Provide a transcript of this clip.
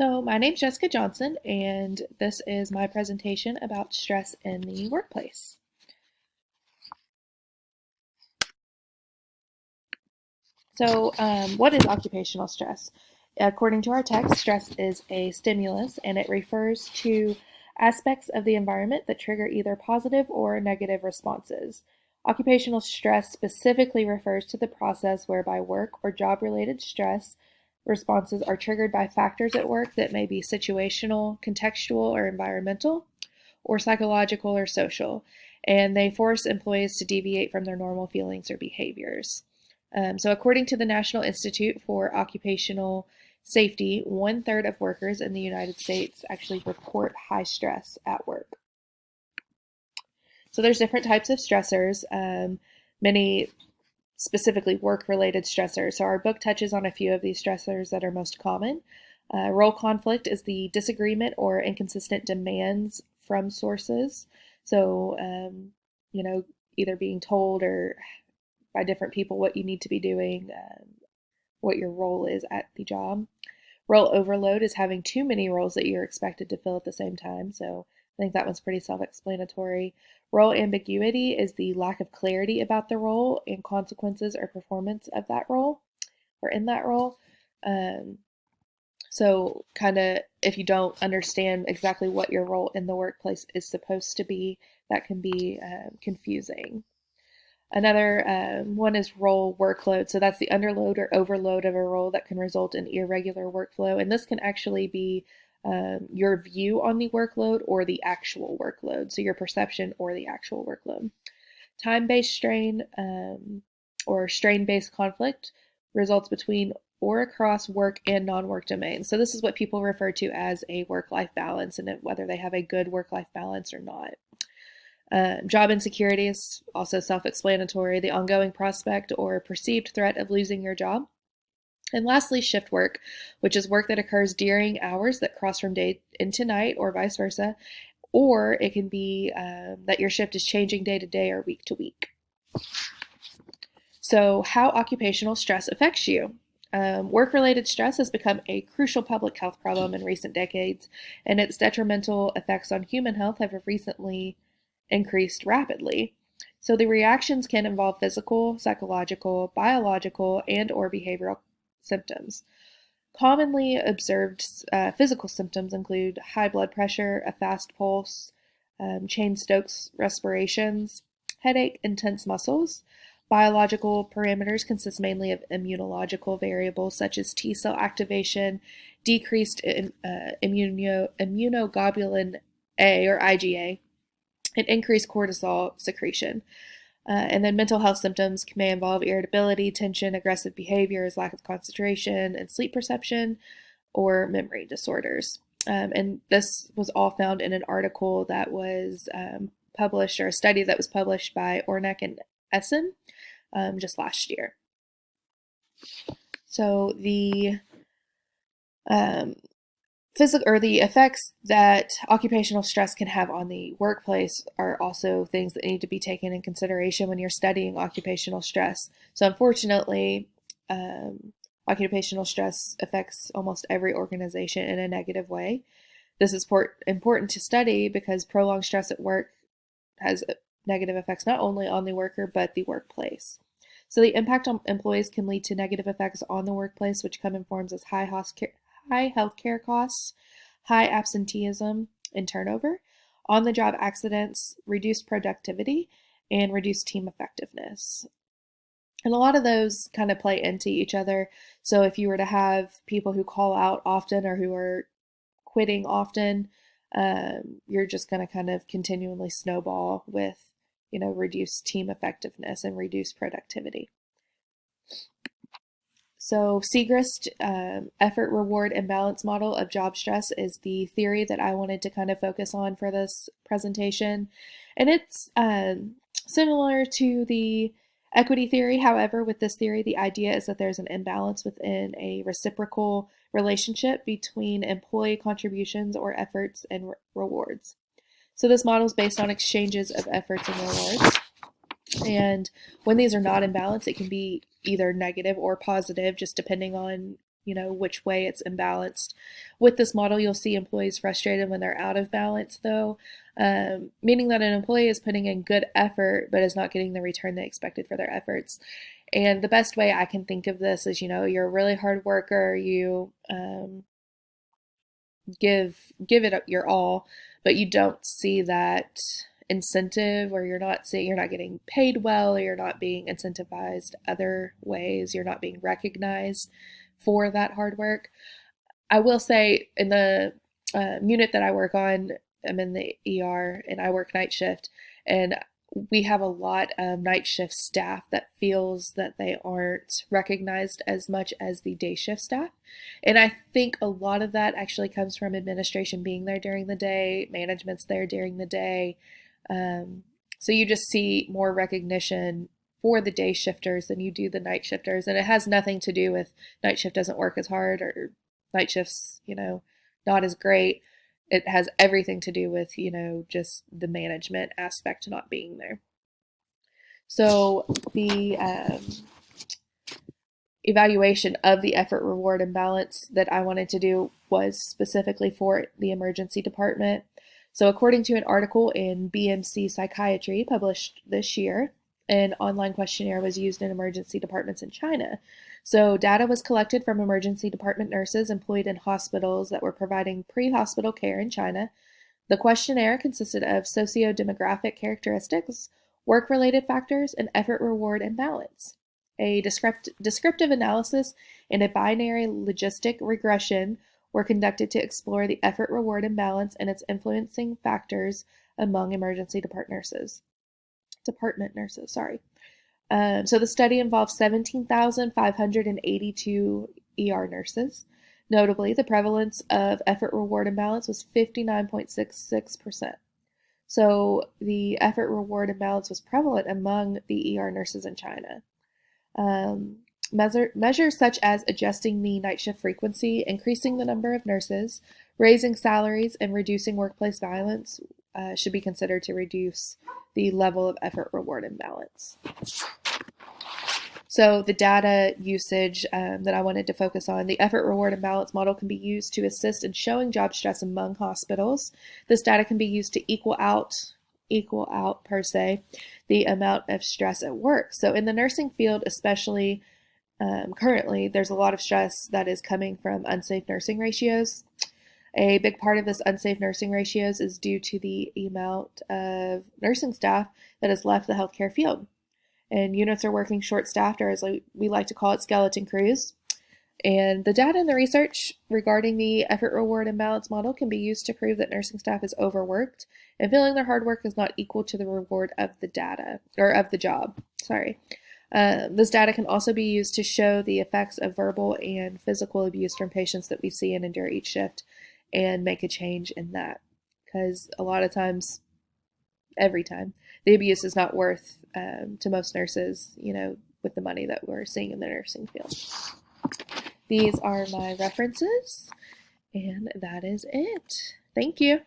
So, my name's Jessica Johnson, and this is my presentation about stress in the workplace. So, what is occupational stress? According to our text, stress is a stimulus, and it refers to aspects of the environment that trigger either positive or negative responses. Occupational stress specifically refers to the process whereby work or job related stress responses are triggered by factors at work that may be situational, contextual, or environmental, or psychological or social, and they force employees to deviate from their normal feelings or behaviors. So, according to the National Institute for Occupational Safety, 1/3 of workers in the United States actually report high stress at work. So, there's different types of stressors, many specifically work-related stressors. So, our book touches on a few of these stressors that are most common. Role conflict is the disagreement or inconsistent demands from sources. So, either being told or by different people what you need to be doing, what your role is at the job. Role overload is having too many roles that you're expected to fill at the same time. So I think that one's pretty self explanatory. Role ambiguity is the lack of clarity about the role and consequences or performance of that role or in that role. So, kind of, if you don't understand exactly what your role in the workplace is supposed to be, that can be confusing. Another one is role workload. So that's the underload or overload of a role that can result in irregular workflow. And this can actually be your view on the workload or the actual workload. So your perception or the actual workload. Time-based strain or strain-based conflict results between or across work and non-work domains. So this is what people refer to as a work-life balance and whether they have a good work-life balance or not. Job insecurity is also self-explanatory, the ongoing prospect or perceived threat of losing your job. And lastly, shift work, which is work that occurs during hours that cross from day into night or vice versa, or it can be that your shift is changing day to day or week to week. So, how occupational stress affects you. Work-related stress has become a crucial public health problem in recent decades, and its detrimental effects on human health have recently increased rapidly. So the reactions can involve physical, psychological, biological, and or behavioral symptoms. Commonly observed physical symptoms include high blood pressure, a fast pulse, Cheyne-Stokes respirations, headache, and tense muscles. Biological parameters consist mainly of immunological variables such as T cell activation, decreased immunoglobulin A or IgA, and increased cortisol secretion. And then mental health symptoms may involve irritability, tension, aggressive behaviors, lack of concentration and sleep perception, or memory disorders. And this was all found in an article that was published, or a study that was published by Ornick and Essen just last year. So the the effects that occupational stress can have on the workplace are also things that need to be taken in consideration when you're studying occupational stress. So unfortunately, occupational stress affects almost every organization in a negative way. This is important to study because prolonged stress at work has negative effects not only on the worker, but the workplace. So the impact on employees can lead to negative effects on the workplace, which come in forms as high healthcare costs, high absenteeism and turnover, on-the-job accidents, reduced productivity, and reduced team effectiveness. And a lot of those kind of play into each other. So if you were to have people who call out often or who are quitting often, you're just going to kind of continually snowball with, reduced team effectiveness and reduced productivity. So Seagrass effort reward imbalance model of job stress is the theory that I wanted to kind of focus on for this presentation. And it's similar to the equity theory. However, with this theory, the idea is that there's an imbalance within a reciprocal relationship between employee contributions or efforts and rewards. So this model is based on exchanges of efforts and rewards. And when these are not in balance, it can be either negative or positive, just depending on which way it's imbalanced. With this model, you'll see employees frustrated when they're out of balance, though, meaning that an employee is putting in good effort but is not getting the return they expected for their efforts. And the best way I can think of this is, you're a really hard worker, you give it your all, but you don't see that incentive, or you're not getting paid well, or you're not being incentivized other ways, you're not being recognized for that hard work. I will say, in the unit that I work on, I'm in the ER and I work night shift, and we have a lot of night shift staff that feels that they aren't recognized as much as the day shift staff. And I think a lot of that actually comes from administration being there during the day, management's there during the day. So you just see more recognition for the day shifters than you do the night shifters. And it has nothing to do with night shift doesn't work as hard, or night shifts, not as great. It has everything to do with, just the management aspect not being there. So the evaluation of the effort reward imbalance that I wanted to do was specifically for the emergency department. So according to an article in BMC Psychiatry published this year, an online questionnaire was used in emergency departments in China. So data was collected from emergency department nurses employed in hospitals that were providing pre-hospital care in China. The questionnaire consisted of socio-demographic characteristics, work-related factors, and effort-reward imbalance. A descriptive analysis and a binary logistic regression were conducted to explore the effort-reward imbalance and its influencing factors among emergency department nurses. So the study involved 17,582 ER nurses. Notably, the prevalence of effort-reward imbalance was 59.66%. So the effort-reward imbalance was prevalent among the ER nurses in China. Measures such as adjusting the night shift frequency, increasing the number of nurses, raising salaries, and reducing workplace violence should be considered to reduce the level of effort-reward imbalance. So the data usage that I wanted to focus on, the effort-reward imbalance model can be used to assist in showing job stress among hospitals. This data can be used to equal out per se, the amount of stress at work. So in the nursing field, especially currently, there's a lot of stress that is coming from unsafe nursing ratios. A big part of this unsafe nursing ratios is due to the amount of nursing staff that has left the healthcare field. And units are working short-staffed, or as we like to call it, skeleton crews. And the data and the research regarding the effort-reward imbalance model can be used to prove that nursing staff is overworked and feeling their hard work is not equal to the reward of the job. This data can also be used to show the effects of verbal and physical abuse from patients that we see and endure each shift, and make a change in that. Because a lot of times, every time, the abuse is not worth to most nurses, with the money that we're seeing in the nursing field. These are my references, and that is it. Thank you.